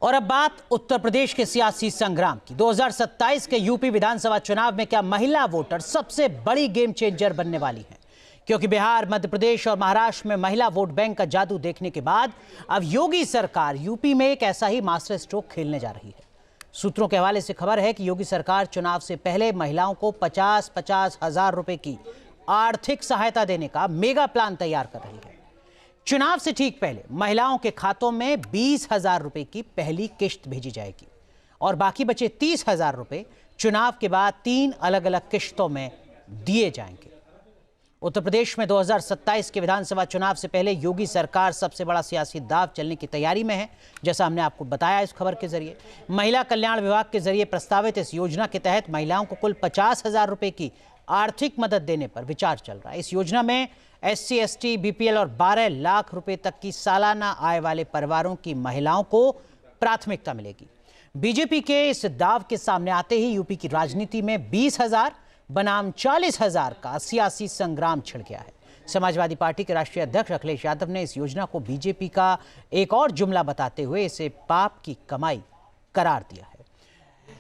और अब बात उत्तर प्रदेश के सियासी संग्राम की। 2027 के यूपी विधानसभा चुनाव में क्या महिला वोटर सबसे बड़ी गेम चेंजर बनने वाली हैं? क्योंकि बिहार, मध्य प्रदेश और महाराष्ट्र में महिला वोट बैंक का जादू देखने के बाद अब योगी सरकार यूपी में एक ऐसा ही मास्टर स्ट्रोक खेलने जा रही है। सूत्रों के हवाले से खबर है कि योगी सरकार चुनाव से पहले महिलाओं को 50-50 हजार रुपए की आर्थिक सहायता देने का मेगा प्लान तैयार कर रही है। चुनाव से ठीक पहले महिलाओं के खातों में 20,000 रुपए की पहली किश्त भेजी जाएगी और बाकी बचे 30,000 रुपए चुनाव के बाद 3 अलग अलग किश्तों में दिए जाएंगे। उत्तर प्रदेश में 2027 के विधानसभा चुनाव से पहले योगी सरकार सबसे बड़ा सियासी दांव चलने की तैयारी में है। जैसा हमने आपको बताया इस खबर के जरिए, महिला कल्याण विभाग के जरिए प्रस्तावित इस योजना के तहत महिलाओं को कुल 50,000 रुपए की आर्थिक मदद देने पर विचार चल रहा है। इस योजना में SC, ST, BPL और 12 लाख रुपए तक की सालाना आय वाले परिवारों की महिलाओं को प्राथमिकता मिलेगी। बीजेपी के इस दाव के सामने आते ही यूपी की राजनीति में 20,000 बनाम 40,000 का सियासी संग्राम छिड़ गया है। समाजवादी पार्टी के राष्ट्रीय अध्यक्ष अखिलेश यादव ने इस योजना को बीजेपी का एक और जुमला बताते हुए इसे पाप की कमाई करार दिया है।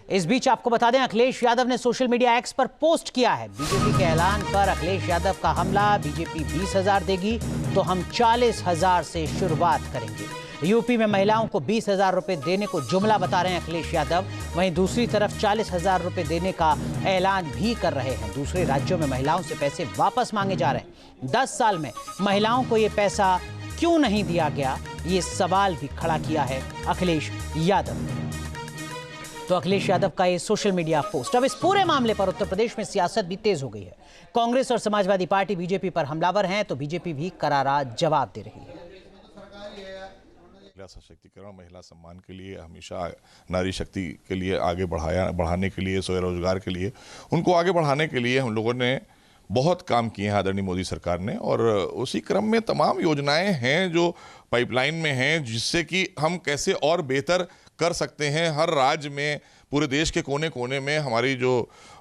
इस बीच आपको बता दें, अखिलेश यादव ने सोशल मीडिया एक्स पर पोस्ट किया है, बीजेपी के ऐलान पर अखिलेश यादव का हमला, बीजेपी 20,000 देगी तो हम 40,000 से शुरुआत करेंगे। यूपी में महिलाओं को 20,000 रुपए देने को जुमला बता रहे हैं अखिलेश यादव, वहीं दूसरी तरफ 40,000 रुपए देने का ऐलान भी कर रहे हैं। दूसरे राज्यों में महिलाओं से पैसे वापस मांगे जा रहे हैं। 10 साल में महिलाओं को ये पैसा क्यों नहीं दिया गया, ये सवाल भी खड़ा किया है अखिलेश यादव ने। तो अखिलेश यादव का ये सोशल मीडिया पोस्ट। अब इस पूरे मामले पर उत्तर प्रदेश में सियासत भी तेज हो गई है। कांग्रेस और समाजवादी पार्टी बीजेपी पर हमलावर हैं तो बीजेपी भी करारा जवाब दे रही है। महिला सशक्तिकरण, महिला सम्मान के लिए, हमेशा नारी शक्ति के लिए आगे बढ़ाने के लिए, स्वरोजगार के लिए, उनको आगे बढ़ाने के लिए हम लोगों ने बहुत काम किए हैं आदरणीय मोदी सरकार ने। और उसी क्रम में तमाम योजनाएं हैं जो पाइपलाइन में हैं, जिससे कि हम कैसे और बेहतर कर सकते हैं। हर राज्य में, पूरे देश के कोने कोने में हमारी जो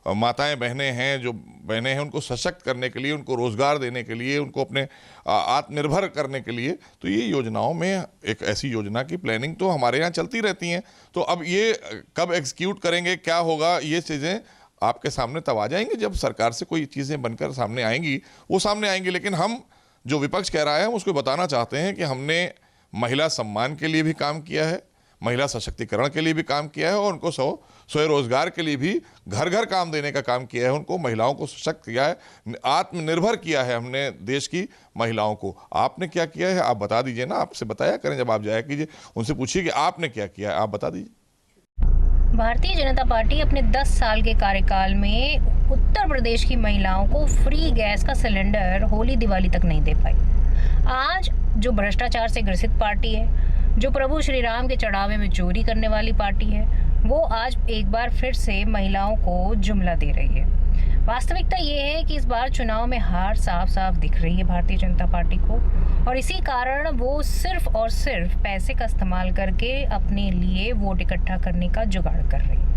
माताएं बहनें हैं, उनको सशक्त करने के लिए, उनको रोजगार देने के लिए, उनको अपने आत्मनिर्भर करने के लिए, तो ये योजनाओं में एक ऐसी योजना की प्लानिंग तो हमारे यहाँ चलती रहती हैं। तो अब ये कब एग्जीक्यूट करेंगे, क्या होगा, ये चीज़ें आपके सामने तब आ जाएंगी जब सरकार से कोई चीज़ें बनकर सामने आएंगी, वो सामने आएंगी। लेकिन हम जो विपक्ष कह रहा है, हम उसको बताना चाहते हैं कि हमने महिला सम्मान के लिए भी काम किया है, महिला सशक्तिकरण के लिए भी काम किया है और उनको स्वरोजगार के लिए भी घर घर काम देने का काम किया है। उनको महिलाओं को सशक्त किया है, आत्मनिर्भर किया है हमने देश की महिलाओं को। आपने क्या किया है आप बता दीजिए ना, आपसे बताया करें जब आप जाया कीजिए, उनसे पूछिए कि आपने क्या किया है, आप बता दीजिए। भारतीय जनता पार्टी अपने 10 साल के कार्यकाल में उत्तर प्रदेश की महिलाओं को फ्री गैस का सिलेंडर होली दिवाली तक नहीं दे पाई। आज जो भ्रष्टाचार से ग्रसित पार्टी है, जो प्रभु श्री राम के चढ़ावे में चोरी करने वाली पार्टी है, वो आज एक बार फिर से महिलाओं को जुमला दे रही है। वास्तविकता ये है कि इस बार चुनाव में हार साफ साफ दिख रही है भारतीय जनता पार्टी को, और इसी कारण वो सिर्फ और सिर्फ पैसे का इस्तेमाल करके अपने लिए वोट इकट्ठा करने का जुगाड़ कर रही है।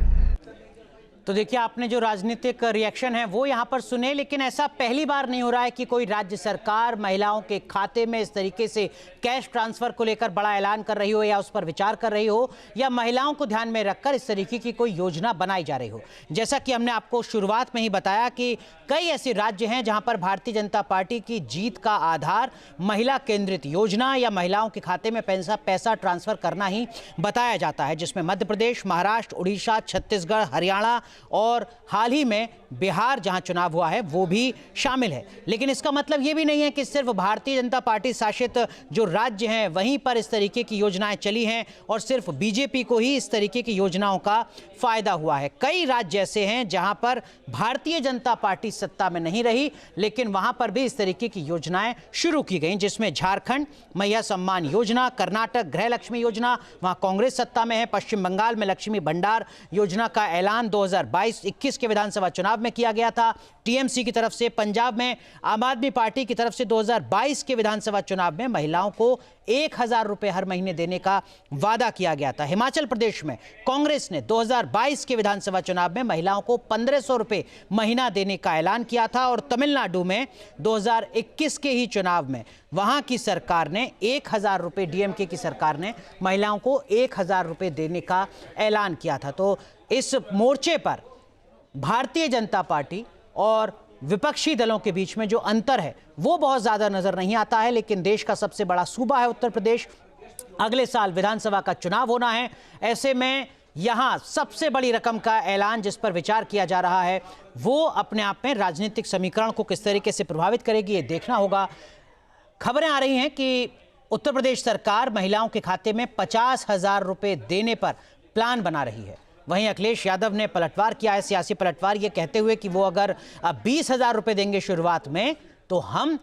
तो देखिए, आपने जो राजनीतिक रिएक्शन है वो यहाँ पर सुने, लेकिन ऐसा पहली बार नहीं हो रहा है कि कोई राज्य सरकार महिलाओं के खाते में इस तरीके से कैश ट्रांसफर को लेकर बड़ा ऐलान कर रही हो या उस पर विचार कर रही हो, या महिलाओं को ध्यान में रखकर इस तरीके की कोई योजना बनाई जा रही हो। जैसा कि हमने आपको शुरुआत में ही बताया कि कई ऐसे राज्य हैं जहाँ पर भारतीय जनता पार्टी की जीत का आधार महिला केंद्रित योजना या महिलाओं के खाते में पैसा ट्रांसफर करना ही बताया जाता है, जिसमें मध्य प्रदेश, महाराष्ट्र, उड़ीसा, छत्तीसगढ़, हरियाणा और हाल ही में बिहार जहां चुनाव हुआ है वो भी शामिल है। लेकिन इसका मतलब ये भी नहीं है कि सिर्फ भारतीय जनता पार्टी शासित जो राज्य हैं वहीं पर इस तरीके की योजनाएं चली हैं और सिर्फ बीजेपी को ही इस तरीके की योजनाओं का फायदा हुआ है। कई राज्य ऐसे हैं जहां पर भारतीय जनता पार्टी सत्ता में नहीं रही, लेकिन वहां पर भी इस तरीके की योजनाएं शुरू की गई, जिसमें झारखंड मैया सम्मान योजना, कर्नाटक गृह लक्ष्मी योजना, वहां कांग्रेस सत्ता में है, पश्चिम बंगाल में लक्ष्मी भंडार योजना का ऐलान 2022-21 के विधानसभा चुनाव में किया गया था टीएमसी की तरफ से। पंजाब में आम आदमी पार्टी की तरफ से 2022 के विधानसभा चुनाव में महिलाओं को 1,000 रुपए हर महीने देने का वादा किया गया था। हिमाचल प्रदेश में कांग्रेस ने 2022 के विधानसभा चुनाव में महिलाओं को 1,500 रुपए महीना देने का ऐलान किया था और तमिलनाडु में 2021 के ही चुनाव में वहां की सरकार ने 1,000 रुपए, डीएमके की सरकार ने महिलाओं को 1,000 रुपए देने का ऐलान किया था। तो इस मोर्चे पर भारतीय जनता पार्टी और विपक्षी दलों के बीच में जो अंतर है वो बहुत ज्यादा नजर नहीं आता है, लेकिन देश का सबसे बड़ा सूबा है उत्तर प्रदेश, अगले साल विधानसभा का चुनाव होना है। ऐसे में यहां सबसे बड़ी रकम का ऐलान जिस पर विचार किया जा रहा है वो अपने आप में राजनीतिक समीकरण को किस तरीके से प्रभावित करेगी, ये देखना होगा। खबरें आ रही हैं कि उत्तर प्रदेश सरकार महिलाओं के खाते में 50,000 रुपए देने पर प्लान बना रही है। वहीं अखिलेश यादव ने पलटवार किया है, सियासी पलटवार, ये कहते हुए कि वो अगर 20,000 रुपए देंगे शुरुआत में तो हम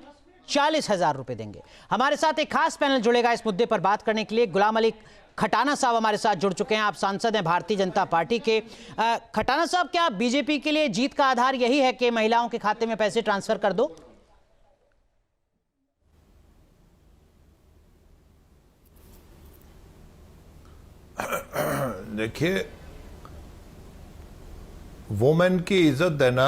40,000 रुपए देंगे। हमारे साथ एक खास पैनल जुड़ेगा इस मुद्दे पर बात करने के लिए। गुलाम अली खटाना साहब हमारे साथ जुड़ चुके हैं, आप सांसद हैं भारतीय जनता पार्टी के। खटाना साहब, क्या बीजेपी के लिए जीत का आधार यही है कि महिलाओं के खाते में पैसे ट्रांसफर कर दो? देखिए, वुमेन की इज्जत देना,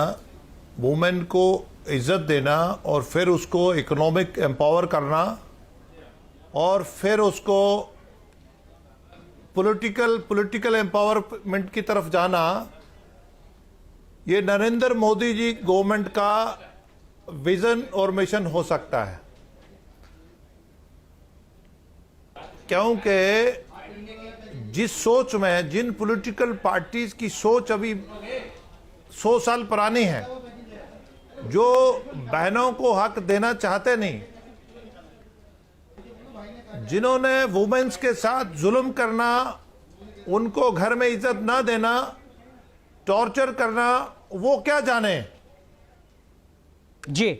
वुमेन को इज्जत देना और फिर उसको इकोनॉमिक एम्पावर करना और फिर उसको पॉलिटिकल एम्पावरमेंट की तरफ जाना, ये नरेंद्र मोदी जी गवर्नमेंट का विजन और मिशन हो सकता है। क्योंकि जिस सोच में, जिन पॉलिटिकल पार्टीज की सोच अभी 100 साल पुरानी है, जो बहनों को हक देना चाहते नहीं, जिन्होंने वुमेन्स के साथ जुल्म करना, उनको घर में इज्जत ना देना, टॉर्चर करना, वो क्या जाने जी।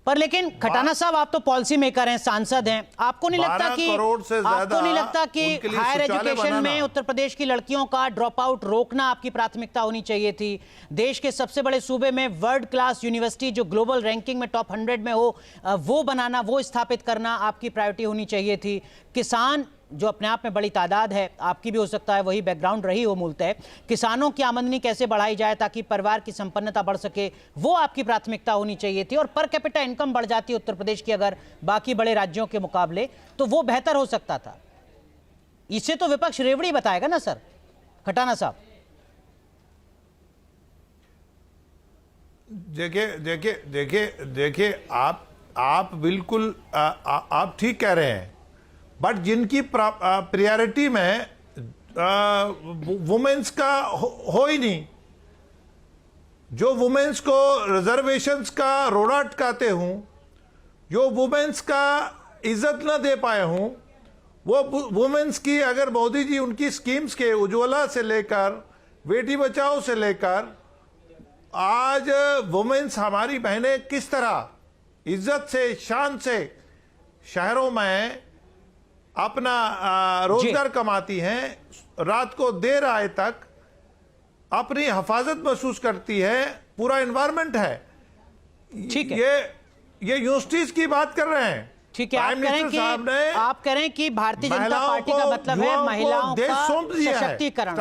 पर लेकिन खटाना साहब, आप तो पॉलिसी मेकर हैं, सांसद हैं, आपको नहीं लगता कि हायर एजुकेशन में उत्तर प्रदेश की लड़कियों का ड्रॉप आउट रोकना आपकी प्राथमिकता होनी चाहिए थी? देश के सबसे बड़े सूबे में वर्ल्ड क्लास यूनिवर्सिटी जो ग्लोबल रैंकिंग में टॉप 100 में हो, वो बनाना, वो स्थापित करना आपकी प्रायोरिटी होनी चाहिए थी। किसान जो अपने आप में बड़ी तादाद है, आपकी भी हो सकता है वही बैकग्राउंड रही हो मूलतः, किसानों की आमदनी कैसे बढ़ाई जाए ताकि परिवार की संपन्नता बढ़ सके, वो आपकी प्राथमिकता होनी चाहिए थी। और पर कैपिटा इनकम बढ़ जाती है उत्तर प्रदेश की अगर बाकी बड़े राज्यों के मुकाबले, तो वो बेहतर हो सकता था। इसे तो विपक्ष रेवड़ी बताएगा ना सर, खटाना साहब? देखिए, आप बिल्कुल आप ठीक कह रहे हैं, बट जिनकी प्रायोरिटी में वुमेन्स का हो ही नहीं, जो वुमेन्स को रिजर्वेशंस का रोड़ा अटकाते हूं, जो वुमेन्स का इज्जत न दे पाए हूं, वो वुमेन्स की अगर मोदी जी उनकी स्कीम्स के उज्ज्वला से लेकर बेटी बचाओ से लेकर आज वुमेन्स, हमारी बहनें किस तरह इज्जत से, शान से शहरों में अपना रोजगार कमाती हैं, रात को देर आए तक अपनी हिफाजत महसूस करती है, पूरा एनवायरनमेंट है। ठीक है, ये यूनिवर्सिटीज की बात कर रहे हैं। ठीक है, आप कह रहे हैं कि भारतीय जनता पार्टी का मतलब है महिलाओं का सशक्तिकरण,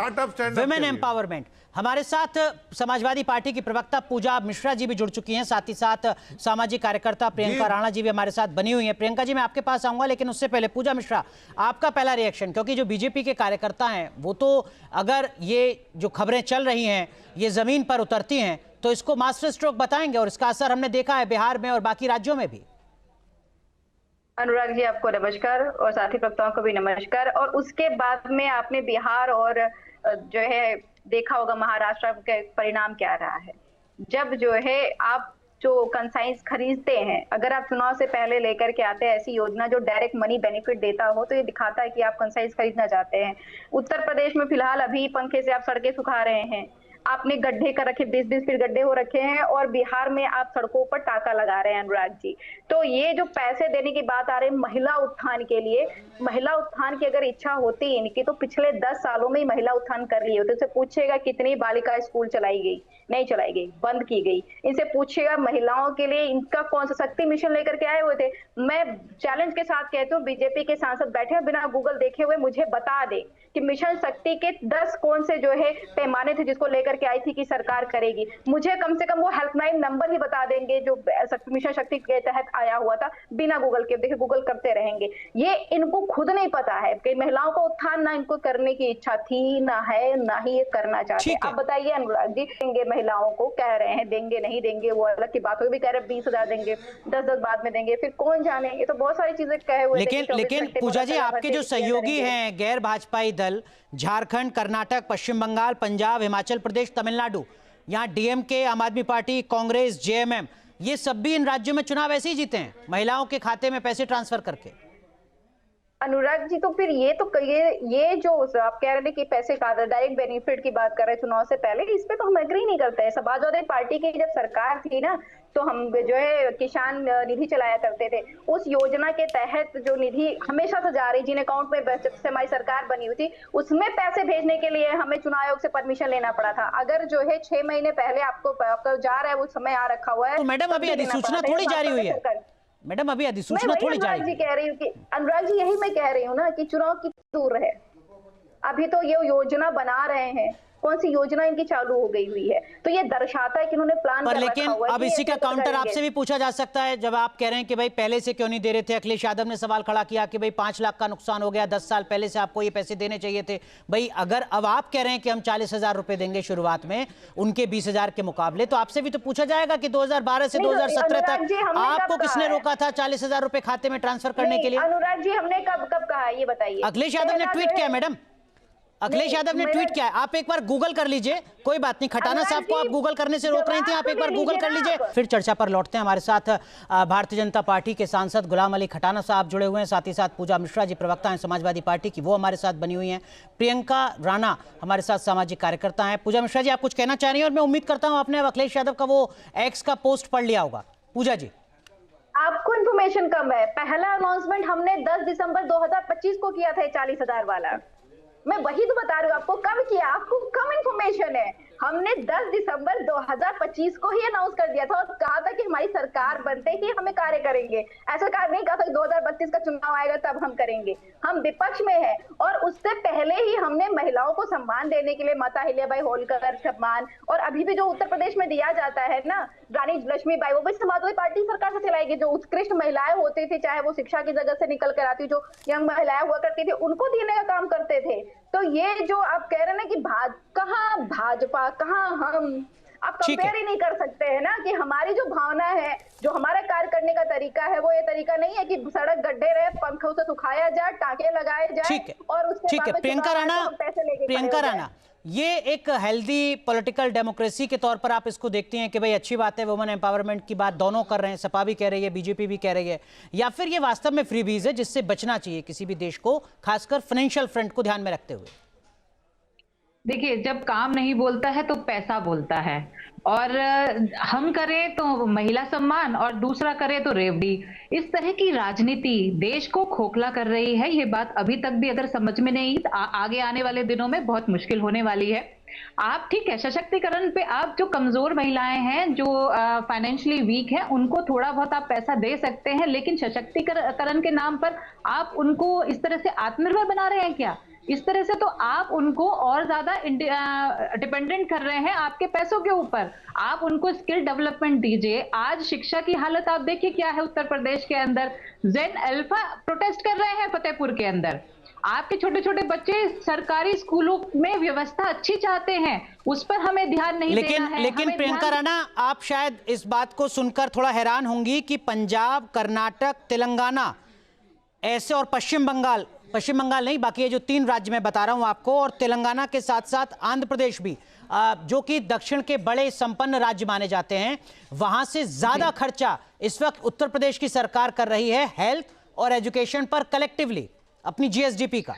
विमेन एम्पावरमेंट। हमारे साथ समाजवादी पार्टी की प्रवक्ता पूजा मिश्रा जी भी जुड़ चुकी हैं, साथ ही साथ सामाजिक कार्यकर्ता प्रियंका राणा जी भी हमारे साथ बनी हुई हैं। प्रियंका जी, मैं आपके पास आऊंगा, लेकिन उससे पहले पूजा मिश्रा, आपका पहला रिएक्शन, क्योंकि जो बीजेपी के कार्यकर्ता हैं वो तो अगर ये जो खबरें चल रही हैं ये जमीन पर उतरती हैं तो इसको मास्टर स्ट्रोक बताएंगे, और इसका असर हमने देखा है बिहार में और बाकी राज्यों में भी। अनुराग जी, आपको नमस्कार और साथी प्रवक्ताओं को भी नमस्कार। और उसके बाद में आपने बिहार और जो है देखा होगा महाराष्ट्र के परिणाम क्या रहा है। जब जो है आप जो कंसाइंस खरीदते हैं, अगर आप चुनाव से पहले लेकर के आते हैं ऐसी योजना जो डायरेक्ट मनी बेनिफिट देता हो, तो ये दिखाता है कि आप कंसाइंस खरीदना चाहते हैं। उत्तर प्रदेश में फिलहाल अभी पंखे से आप सड़कें सुखा रहे हैं, आपने गड्ढे कर रखे, 20-20 फीट गड्ढे हो रखे हैं, और बिहार में आप सड़कों पर टाका लगा रहे हैं अनुराग जी। तो ये जो पैसे देने की बात आ रही है महिला उत्थान के लिए, महिला उत्थान की अगर इच्छा होती इनकी तो पिछले 10 सालों में ही महिला उत्थान कर लिए होते। इनसे पूछेगा कितनी बालिका स्कूल चलाई गई, नहीं चलाई गई, बंद की गई। इनसे पूछेगा महिलाओं के लिए इनका कौन सा शक्ति मिशन लेकर के आए हुए थे। मैं चैलेंज के साथ कहती हूँ, बीजेपी के सांसद बैठे हैं बिना गूगल देखे हुए, मुझे बता दे कि मिशन शक्ति के 10 कौन से जो है पैमाने थे जिसको लेकर के आई थी कि सरकार करेगी। मुझे कम से कम वो हेल्पलाइन नंबर ही बता देंगे जो मिशन शक्ति के तहत आया हुआ था, बिना गूगल के। देखिए गूगल करते रहेंगे, ये इनको खुद नहीं पता है कि महिलाओं को उत्थान ना इनको करने की इच्छा थी, ना है, ना ही ये करना चाहते हैं। आप बताइए अनुराग जी, देंगे महिलाओं को, कह रहे हैं देंगे नहीं देंगे वो अलग की बात होगी, भी कह रहे 20,000 देंगे, 10 बाद में देंगे, फिर कौन जाने। ये तो बहुत सारी चीजें कहे हुए। लेकिन पूजा जी, आपके जो सहयोगी हैं गैर भाजपाई दल, झारखंड, कर्नाटक, पश्चिम बंगाल, पंजाब, हिमाचल प्रदेश, तमिलनाडु, यहाँ डीएमके, आम आदमी पार्टी, कांग्रेस, जेएमएम, ये सब भी इन राज्यों में चुनाव ऐसे ही जीते हैं, महिलाओं के खाते में पैसे ट्रांसफर करके। अनुराग जी, तो फिर ये जो आप कह रहे हैं कि पैसे का डायरेक्ट बेनिफिट की बात कर रहे हैं चुनाव से पहले, इस पे तो हम एग्री नहीं करते हैं। समाजवादी पार्टी की जब सरकार थी ना, तो हम जो है किसान निधि चलाया करते थे। उस योजना के तहत जो निधि हमेशा से जा रही, जिन अकाउंट में जब से हमारी सरकार बनी हुई थी, उसमें पैसे भेजने के लिए हमें चुनाव आयोग से परमिशन लेना पड़ा था। अगर जो है 6 महीने पहले आपका जा रहा है, वो समय आ रखा हुआ है, तो मैडम अभी अधिसूचना थोड़ी जारी हुई है, मैडम अभी अधिसूचना थोड़ी जारी अनुराग जी कह रही हूँ कि अनुराग जी, यही मैं कह रही हूँ ना कि चुनाव कितनी दूर है। अभी तो ये योजना बना रहे हैं, कौन सी योजना इनकी चालू हो गई हुई है, तो ये दर्शाता है कि उन्होंने प्लान पर लेकिन अब इसी का काउंटर आपसे भी पूछा जा सकता है, जब आप कह रहे हैं कि भाई पहले से क्यों नहीं दे रहे थे। अखिलेश यादव ने सवाल खड़ा किया कि भाई 5 लाख का नुकसान हो गया, 10 साल पहले से आपको ये पैसे देने चाहिए थे। भाई अगर अब आप कह रहे हैं कि हम 40,000 रुपए देंगे शुरुआत में उनके 20,000 के मुकाबले, तो आपसे भी तो पूछा जाएगा कि 2012 से 2017 तक आपको किसने रोका था 40,000 रुपए खाते में ट्रांसफर करने के लिए? अनुराग जी, हमने कब कहा ये बताइए। अखिलेश यादव ने ट्वीट किया मैडम, अखिलेश यादव ने ट्वीट किया है। आप एक बार गूगल कर लीजिए, कोई बात नहीं, खटाना साहब को आप गूगल करने से रोक रही थी, आप एक बार गूगल कर लीजिए। फिर चर्चा पर लौटते हैं। हमारे साथ भारतीय जनता पार्टी के सांसद गुलाम अली खटाना साहब जुड़े हुए हैं, साथ ही साथ पूजा मिश्रा जी प्रवक्ता हैं समाजवादी पार्टी की, वो हमारे साथ बनी हुई हैं। प्रियंका राणा हमारे साथ सामाजिक कार्यकर्ता हैं। पूजा मिश्रा जी, आप कुछ कहना चाह रही हैं, और मैं उम्मीद करता हूँ आपने अखिलेश यादव का वो एक्स का पोस्ट पढ़ लिया होगा। पूजा जी, आपको इन्फॉर्मेशन कम है। पहला अनाउंसमेंट हमने 10 दिसंबर 2025 को किया था 40,000 वाला। मैं वही तो बता रही हूँ आपको, कब किया, आपको कम इन्फॉर्मेशन है। हमने 10 दिसंबर 2025 को ही अनाउंस कर दिया था और कहा था कि हमारी सरकार बनते ही हमें कार्य करेंगे। ऐसा कार्य नहीं कहा था कि 2032 का चुनाव आएगा तब हम करेंगे। हम विपक्ष में हैं, और उससे पहले ही हमने महिलाओं को सम्मान देने के लिए माता अहिल्याबाई होलकर सम्मान, और अभी भी जो उत्तर प्रदेश में दिया जाता है ना, रानी लक्ष्मीबाई, वो भी समाजवादी पार्टी सरकार से चलाएगी। जो उत्कृष्ट महिलाएं होती थी, चाहे वो शिक्षा की जगह से निकल कर आती, जो यंग महिलाएं हुआ करती थी, उनको देने का काम करते थे। तो ये जो आप कह रहे हैं ना कि कहाँ भाजपा कहाँ हम, आप कंपेयर ही नहीं कर सकते हैं ना, कि हमारी जो भावना है, जो हमारा कार्य करने का तरीका है, वो ये तरीका नहीं है कि सड़क गड्ढे रहे, पंखों से सुखाया जाए, टाके लगाए जाए, और उसके बाद प्रियंका राणा, ये एक हेल्दी पॉलिटिकल डेमोक्रेसी के तौर पर आप इसको देखती हैं कि भाई अच्छी बात है, वुमेन एम्पावरमेंट की बात दोनों कर रहे हैं, सपा भी कह रही है, बीजेपी भी कह रही है, या फिर ये वास्तव में फ्रीबीज है जिससे बचना चाहिए किसी भी देश को, खासकर फाइनेंशियल फ्रंट को ध्यान में रखते हुए? देखिए, जब काम नहीं बोलता है तो पैसा बोलता है, और हम करें तो महिला सम्मान और दूसरा करें तो रेवड़ी। इस तरह की राजनीति देश को खोखला कर रही है। ये बात अभी तक भी अगर समझ में नहीं, आगे आने वाले दिनों में बहुत मुश्किल होने वाली है। आप ठीक है, सशक्तिकरण पे आप जो कमजोर महिलाएं हैं, जो फाइनेंशियली वीक हैं, उनको थोड़ा बहुत आप पैसा दे सकते हैं, लेकिन सशक्तिकरण के नाम पर आप उनको इस तरह से आत्मनिर्भर बना रहे हैं क्या? इस तरह से तो आप उनको और ज्यादा डिपेंडेंट कर रहे हैं आपके पैसों के ऊपर। आप उनको स्किल डेवलपमेंट दीजिए। आज शिक्षा की हालत आप देखिए क्या है उत्तर प्रदेश के अंदर। जेन अल्फा प्रोटेस्ट कर रहे हैं फतेहपुर के अंदर। आपके छोटे छोटे बच्चे सरकारी स्कूलों में व्यवस्था अच्छी चाहते हैं, उस पर हमें ध्यान नहीं देना है। लेकिन प्रियंका राणा, आप शायद इस बात को सुनकर थोड़ा हैरान होंगी कि पंजाब, कर्नाटक, तेलंगाना ऐसे, और पश्चिम बंगाल नहीं, बाकी ये जो 3 राज्य मैं बता रहा हूं आपको, और तेलंगाना के साथ साथ आंध्र प्रदेश भी, जो कि दक्षिण के बड़े संपन्न राज्य माने जाते हैं, वहां से ज्यादा खर्चा इस वक्त उत्तर प्रदेश की सरकार कर रही है हेल्थ और एजुकेशन पर कलेक्टिवली अपनी जीएसडीपी का।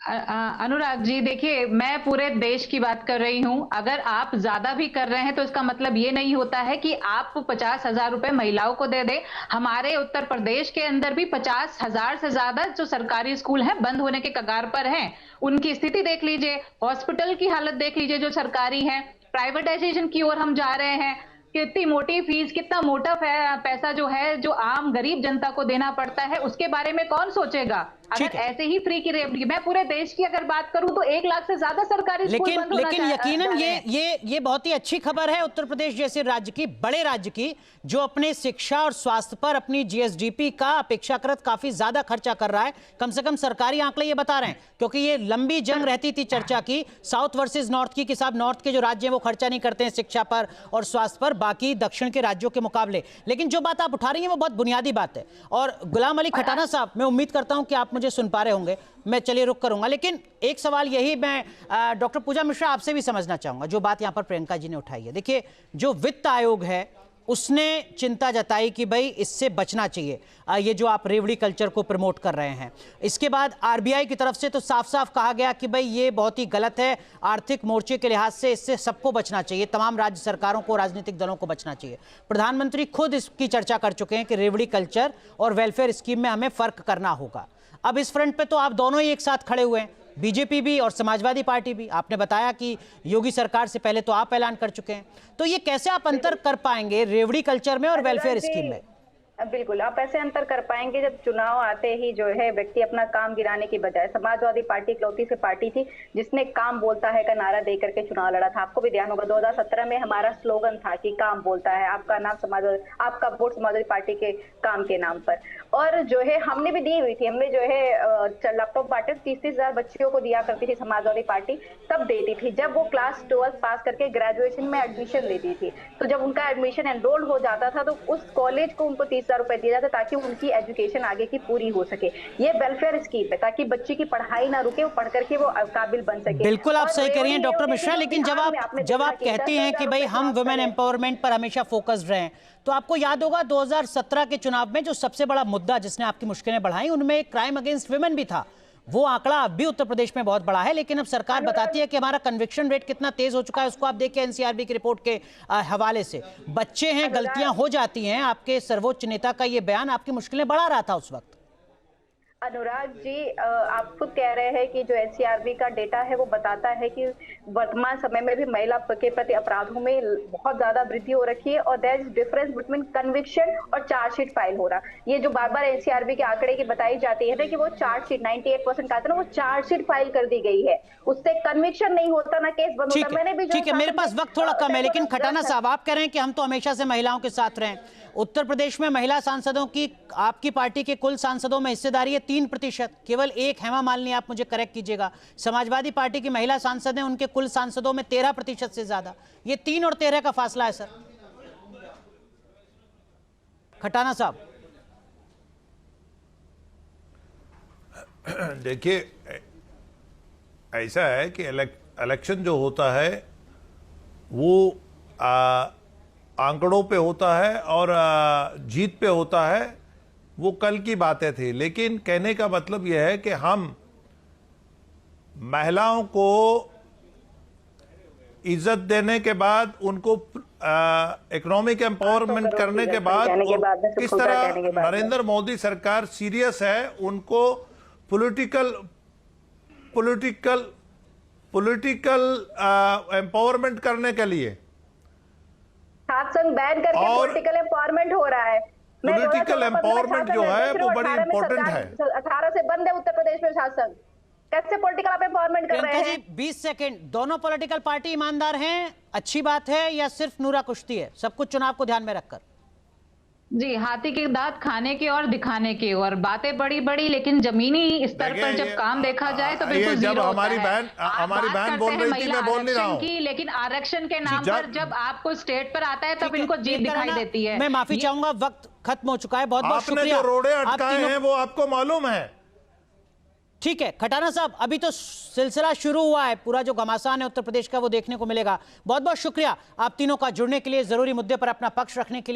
अनुराग जी, देखिए, मैं पूरे देश की बात कर रही हूं। अगर आप ज्यादा भी कर रहे हैं तो इसका मतलब ये नहीं होता है कि आप 50,000 रुपए महिलाओं को दे दें। हमारे उत्तर प्रदेश के अंदर भी 50,000 से ज्यादा जो सरकारी स्कूल हैं बंद होने के कगार पर हैं। उनकी स्थिति देख लीजिए, हॉस्पिटल की हालत देख लीजिए जो सरकारी है, प्राइवेटाइजेशन की ओर हम जा रहे हैं। कितनी मोटी फीस, कितना मोटा पैसा जो है, जो आम गरीब जनता को देना पड़ता है, उसके बारे में कौन सोचेगा? अगर ऐसे ही फ्री की रेवड़ी, मैं पूरे देश की अगर बात करूं तो 1 लाख से ज्यादा सरकारी स्कूल बंद होना लेकिन यकीनन ये बहुत ही अच्छी खबर है उत्तर प्रदेश जैसे राज्य की, बड़े राज्य की, जो अपने शिक्षा और स्वास्थ्य पर अपनी जीएसडीपी का अपेक्षाकृत काफी ज्यादा खर्चा कर रहा है। कम से कम सरकारी आंकड़े ये बता रहे हैं, क्योंकि ये लंबी जंग रहती थी चर्चा की साउथ वर्सेस नॉर्थ की, कि साहब नॉर्थ के जो राज्य हैं वो खर्चा नहीं करते हैं शिक्षा पर और स्वास्थ्य पर बाकी दक्षिण के राज्यों के मुकाबले। लेकिन जो बात आप उठा रही हैं वो बहुत बुनियादी बात है। और गुलाम अली खटाना साहब, मैं उम्मीद करता हूं कि आप मुझे सुन पा रहे होंगे, मैं चलिए रुक करूंगा, लेकिन एक सवाल यही मैं डॉक्टर पूजा मिश्रा आपसे भी समझना चाहूंगा, जो बात यहां पर प्रियंका जी ने उठाई है। देखिए, जो वित्त आयोग है उसने चिंता जताई कि भाई इससे बचना चाहिए, ये जो आप रेवड़ी कल्चर को प्रमोट कर रहे हैं। इसके बाद आरबीआई की तरफ से तो साफ साफ कहा गया कि भाई ये बहुत ही गलत है, आर्थिक मोर्चे के लिहाज से इससे सबको बचना चाहिए, तमाम राज्य सरकारों को, राजनीतिक दलों को बचना चाहिए। प्रधानमंत्री खुद इसकी चर्चा कर चुके हैं कि रेवड़ी कल्चर और वेलफेयर स्कीम में हमें फर्क करना होगा। अब इस फ्रंट पे तो आप दोनों ही एक साथ खड़े हुए हैं, बीजेपी भी और समाजवादी पार्टी भी। आपने बताया कि योगी सरकार से पहले तो आप ऐलान कर चुके हैं, तो ये कैसे आप अंतर कर पाएंगे रेवड़ी कल्चर में और वेलफेयर स्कीम में? बिल्कुल, आप ऐसे अंतर कर पाएंगे जब चुनाव आते ही जो है व्यक्ति अपना काम गिराने की बजाय, समाजवादी पार्टी इकलौती से पार्टी थी जिसने काम बोलता है का नारा दे करके चुनाव लड़ा था। आपको भी ध्यान होगा 2017 में हमारा स्लोगन था कि काम बोलता है, आपका नाम समाजवादी, आपका वोट समाजवादी पार्टी के काम के नाम पर। और जो है हमने भी दी हुई थी, हमने जो है लैपटॉप बांटे 30,000 बच्चियों को दिया करती थी समाजवादी पार्टी, तब देती थी जब वो क्लास 12 पास करके ग्रेजुएशन में एडमिशन लेती थी। तो जब उनका एडमिशन एनरोल हो जाता था तो उस कॉलेज को उनको 30,000 रुपए दिया जाता ताकि उनकी एजुकेशन आगे की पूरी हो सके। ये वेलफेयर स्कीम है ताकि बच्चे की पढ़ाई ना रुके, वो पढ़ करके वो काबिल बन सके। बिल्कुल आप सही कह रही हैं डॉक्टर मिश्रा, लेकिन जब आप कहती हैं कि भाई हम वुमेन एम्पावरमेंट पर हमेशा फोकस्ड रहे, तो आपको याद होगा 2017 के चुनाव में जो सबसे बड़ा मुद्दा जिसने आपकी मुश्किलें बढ़ाई, उनमें क्राइम अगेंस्ट वुमेन भी था। वो आंकड़ा अब भी उत्तर प्रदेश में बहुत बड़ा है, लेकिन अब सरकार बताती है कि हमारा कन्विक्शन रेट कितना तेज हो चुका है। उसको आप देखिए एनसीआरबी की रिपोर्ट के हवाले से, बच्चे हैं, गलतियां हो जाती हैं। आपके सर्वोच्च नेता का ये बयान आपकी मुश्किलें बढ़ा रहा था उस वक्त। अनुराग जी, आप खुद कह रहे हैं कि जो एनसीआरबी का डेटा है वो बताता है कि वर्तमान समय में भी महिला के प्रति अपराधों में बहुत ज्यादा वृद्धि हो रखी है और there is difference between conviction और चार्जशीट फाइल हो रहा। ये जो बार बार एनसीआरबी के आंकड़े की बताई जाती है ना कि वो चार्जशीट 98% का आता है ना, वो चार्जशीट फाइल कर दी गई है, उससे कन्विक्शन नहीं होता ना केस बंद होता। मैंने भी ठीक है, मेरे पास वक्त थोड़ा कम है, लेकिन खटाना साहब आप कह रहे हैं कि हम तो हमेशा से महिलाओं के साथ रहे। उत्तर प्रदेश में महिला सांसदों की आपकी पार्टी के कुल सांसदों में हिस्सेदारी है 3%, केवल एक हेमा मालिनी, आप मुझे करेक्ट कीजिएगा। समाजवादी पार्टी की महिला सांसद हैं, उनके कुल सांसदों में 13% से ज्यादा। ये 3 और 13 का फासला है सर। खटाना साहब देखिए, ऐसा है कि इलेक्शन जो होता है वो आंकड़ों पे होता है और जीत पे होता है, वो कल की बातें थी। लेकिन कहने का मतलब यह है कि हम महिलाओं को इज्जत देने के बाद, उनको इकोनॉमिक एम्पावरमेंट करने के बाद, किस तरह नरेंद्र मोदी सरकार सीरियस है उनको पॉलिटिकल एम्पावरमेंट करने के लिए। संघ बैन करके पॉलिटिकल एम्पावरमेंट हो रहा है। पॉलिटिकल एम्पावरमेंट जो है वो बड़ी इंपॉर्टेंट है। 18 से बंद है उत्तर प्रदेश में शासन, कैसे पॉलिटिकल आप एम्पावरमेंट कर रहे हैं? 20 सेकंड। दोनों पॉलिटिकल पार्टी ईमानदार हैं, अच्छी बात है, या सिर्फ नूरा कुश्ती है? सब कुछ चुनाव को ध्यान में रखकर। जी, हाथी के दांत खाने के और दिखाने के, और बातें बड़ी बड़ी, लेकिन जमीनी स्तर पर जब काम देखा जाए तो बिल्कुल जीरो होता है। हमारी बहन बोल रही थी, मैं बोल नहीं रहा हूं। लेकिन आरक्षण के नाम पर जब आपको स्टेट पर आता है तब इनको जीत दिखाई देती है। मैं माफी चाहूंगा, वक्त खत्म हो चुका है। बहुत बहुत शुक्रिया। आपने जो रोड़े अटकाए हैं वो आपको मालूम है। ठीक है खटाना साहब, अभी तो सिलसिला शुरू हुआ है, पूरा जो घमासान है उत्तर प्रदेश का वो देखने को मिलेगा। बहुत बहुत शुक्रिया आप तीनों का जुड़ने के लिए, जरूरी मुद्दे पर अपना पक्ष रखने के लिए।